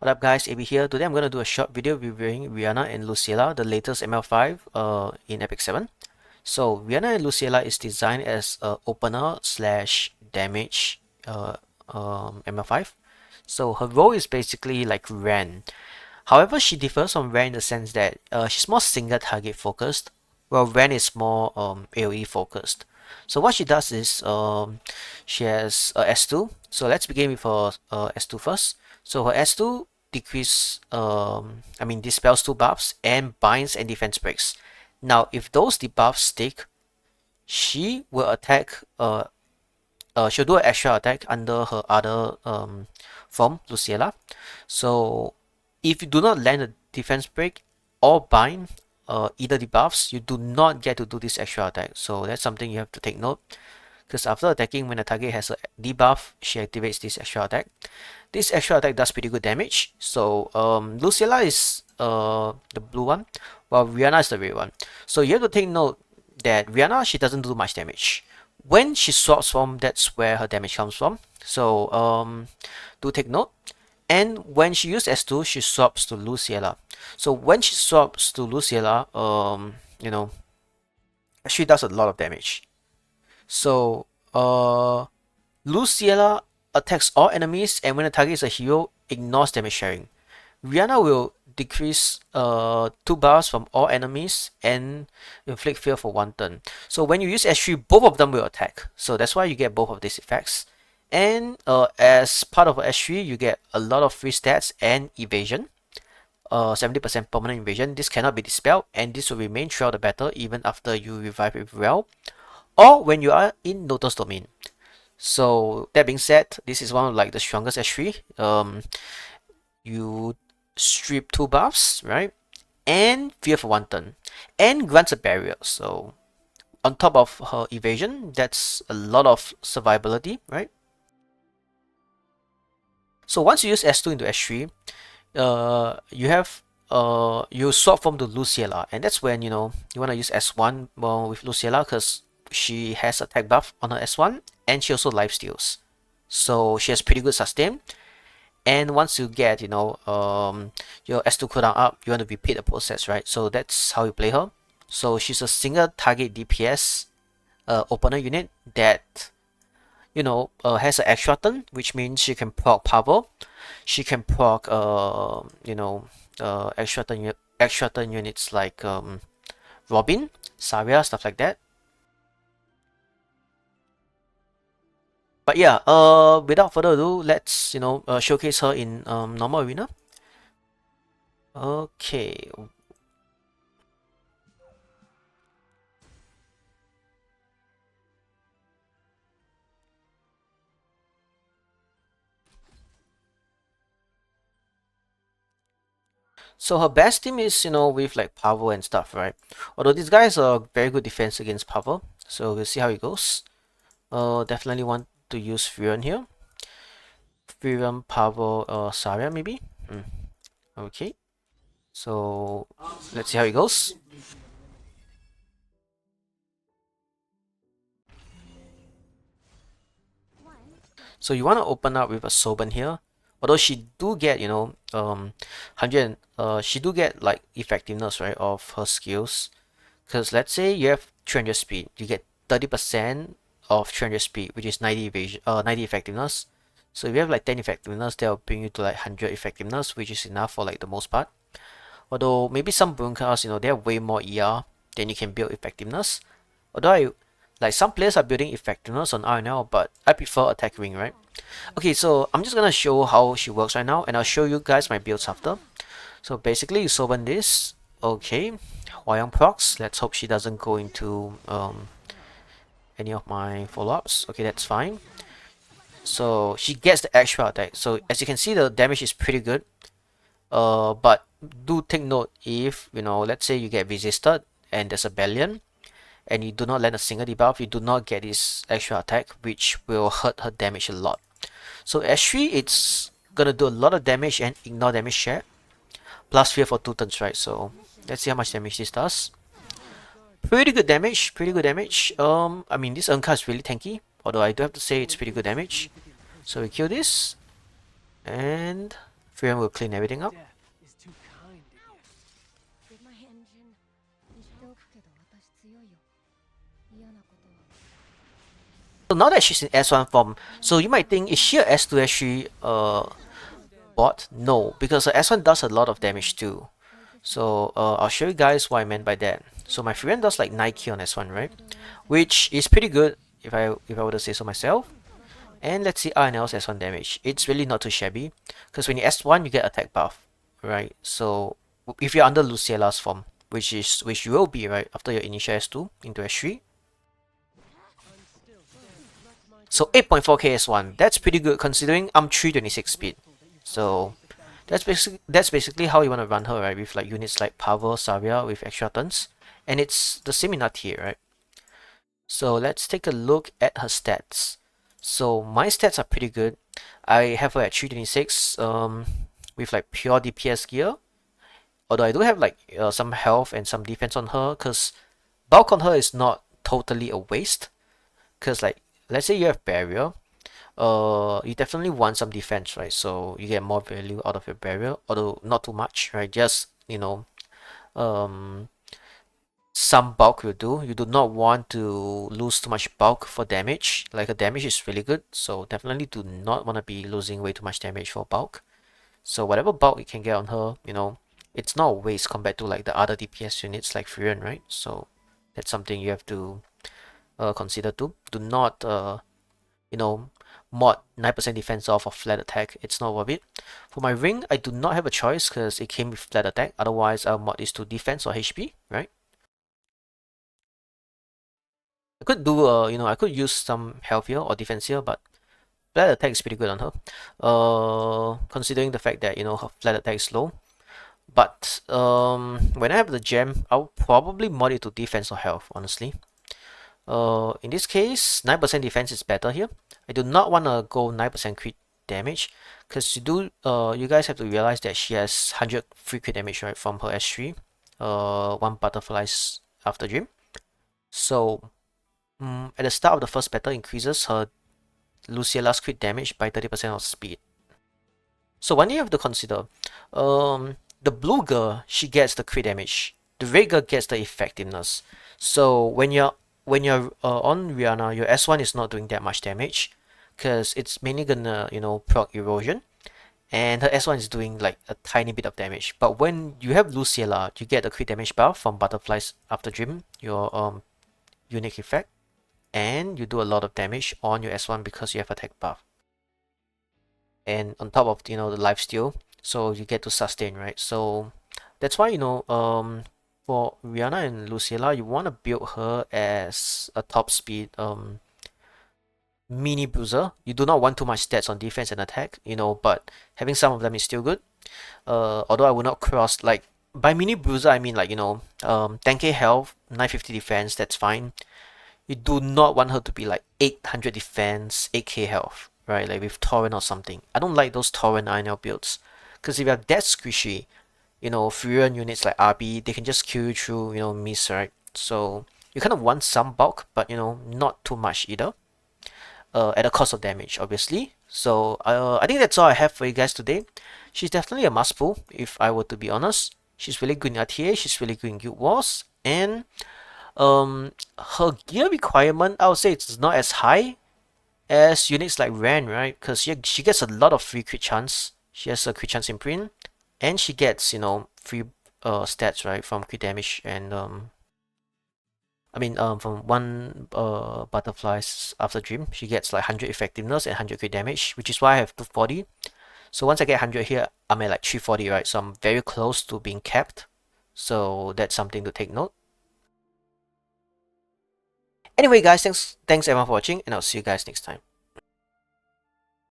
What up guys, AB here. Today I'm going to do a short video reviewing Rhianna and Luciella, the latest ML5 in Epic 7. So Rhianna and Luciella is designed as a opener slash damage ML5. So her role is basically like Ren. However, she differs from Ren in the sense that she's more single target focused, while Ren is more AoE focused. So what she does is she has a S2. So let's begin with her S2 first. So her S2 dispels 2 buffs and binds and defense breaks. Now, if those debuffs stick, she will attack. She'll do an extra attack under her other form, Luciella. So, if you do not land a defense break or bind either debuffs, you do not get to do this extra attack. So that's something you have to take note. Because after attacking, when the target has a debuff, she activates this extra attack. This extra attack does pretty good damage. So Luciella is the blue one, while Rhianna is the red one. So you have to take note that Rhianna, she doesn't do much damage. When she swaps form, that's where her damage comes from. So do take note. And when she uses S2, she swaps to Luciella. So when she swaps to Luciella, she does a lot of damage. So Luciella attacks all enemies, and when the target is a hero, ignores damage sharing. Rhianna will decrease 2 bars from all enemies and inflict fear for 1 turn. So when you use S3, both of them will attack. So that's why you get both of these effects. And as part of S3, you get a lot of free stats and evasion. 70% permanent evasion. This cannot be dispelled, and this will remain throughout the battle even after you revive it well, or when you are in Lotus Domain. So that being said, this is one of like the strongest S3. You strip 2 buffs, right? And fear for 1 turn. And grants a barrier. So on top of her evasion, that's a lot of survivability, right? So once you use S2 into S3, you swap form to Luciella, and that's when you want to use S1 with Luciella because she has attack buff on her S1 and she also lifesteals. So she has pretty good sustain. And once you get your S2 cooldown up, you want to repeat the process, right? So that's how you play her. So she's a single target DPS opener unit that has an extra turn, which means she can proc power. She can proc extra turn units like Robin, Saria, stuff like that. But yeah, without further ado, let's showcase her in normal arena. Okay. So her best team is with like power and stuff, right? Although these guys are very good defense against power, so we'll see how it goes. Definitely want to use Furon here. Furon, power, Saria maybe. Okay. So let's see how it goes. So you want to open up with a Soban here. Although she do get, she do get like effectiveness, right, of her skills. Because let's say you have 300 speed, you get 30% of 300 speed, which is 90 evasion, 90 effectiveness. So if you have like 10 effectiveness, that will bring you to like 100 effectiveness, which is enough for like the most part. Although maybe some Boon cards, they have way more ER, then you can build effectiveness. Although some players are building effectiveness on RNL, but I prefer attack ring, right? Okay, so I'm just gonna show how she works right now, and I'll show you guys my builds after. So basically, you summon this. Okay, Huayang procs. Let's hope she doesn't go into any of my follow-ups. Okay, that's fine. So she gets the extra attack. So as you can see, the damage is pretty good. But do take note if let's say you get resisted and there's a Bellion, and you do not land a single debuff, you do not get this extra attack, which will hurt her damage a lot. So S3, it's gonna do a lot of damage and ignore damage share, plus fear for 2 turns, right? So let's see how much damage this does. Pretty good damage, pretty good damage. This Enka is really tanky, although I do have to say it's pretty good damage. So we kill this, and Furion will clean everything up. So now that she's in S1 form, so you might think, is she a S2, S3 bot? No, because her S1 does a lot of damage too. So I'll show you guys what I meant by that. So my Furion does like 9k on S1, right? Which is pretty good if I were to say so myself. And let's see RNL's S1 damage. It's really not too shabby, because when you S1 you get attack buff, right? So if you're under Luciella's form, which you will be, right, after your initial S2 into S3. So 8.4k S1, that's pretty good considering I'm 326 speed. So that's basically how you want to run her, right? With like units like Pavel, Saria with extra turns, and it's the same in RTA, right? So let's take a look at her stats. So my stats are pretty good. I have her at 326 with like pure DPS gear. Although I do have like some health and some defense on her, because bulk on her is not totally a waste. Because like let's say you have barrier, you definitely want some defense, right? So you get more value out of your barrier, although not too much, right? Just, you know, some bulk will do. You do not want to lose too much bulk for damage. Like her damage is really good, so definitely do not want to be losing way too much damage for bulk. So whatever bulk you can get on her, you know, it's not a waste compared to like the other DPS units like Furion, right? So that's something you have to consider too. Do not you know, mod 9% defense off of flat attack. It's not worth it. For my ring, I do not have a choice because it came with flat attack. Otherwise, I'll mod this to defense or HP, right? I could do, I could use some health here or defense here, but flat attack is pretty good on her. Considering the fact that, her flat attack is low. But when I have the gem, I'll probably mod it to defense or health, honestly. In this case, 9% defense is better here. I do not want to go 9% crit damage, because you guys have to realize that she has 100 free crit damage, right, from her S3, one butterflies after dream. So at the start of the first battle, increases her Luciella's crit damage by 30% of speed. So one thing you have to consider, the blue girl, she gets the crit damage. The red girl gets the effectiveness. So when you're on Rhianna, your S1 is not doing that much damage, because it's mainly gonna, proc erosion, and her S1 is doing like a tiny bit of damage. But when you have Luciella, you get the crit damage buff from butterflies after dream, your unique effect, and you do a lot of damage on your S1 because you have attack buff. And on top of, the lifesteal, so you get to sustain, right? So that's why, for Rhianna and Luciella, you want to build her as a top speed mini bruiser. You do not want too much stats on defense and attack, but having some of them is still good. Although I would not cross, like, by mini bruiser I mean like, 10k health, 950 defense, that's fine. You do not want her to be like 800 defense, 8k health, right? Like with Torrent or something. I don't like those Torrent INL builds, because if you have that squishy, Furion units like RB, they can just kill you through, miss, right? So you kind of want some bulk, but not too much either. At the cost of damage, obviously. So I think that's all I have for you guys today. She's definitely a must pull, if I were to be honest. She's really good in RTA, she's really good in Guild Wars, and her gear requirement, I would say it's not as high as units like Ran, right? Because she gets a lot of free crit chance. She has a crit chance imprint, and she gets, free stats, right, from crit damage and from one butterflies after dream, she gets like 100 effectiveness and 100 crit damage, which is why I have 240. So once I get 100 here, I'm at like 340, right? So I'm very close to being capped. So that's something to take note. Anyway, guys, thanks everyone for watching, and I'll see you guys next time.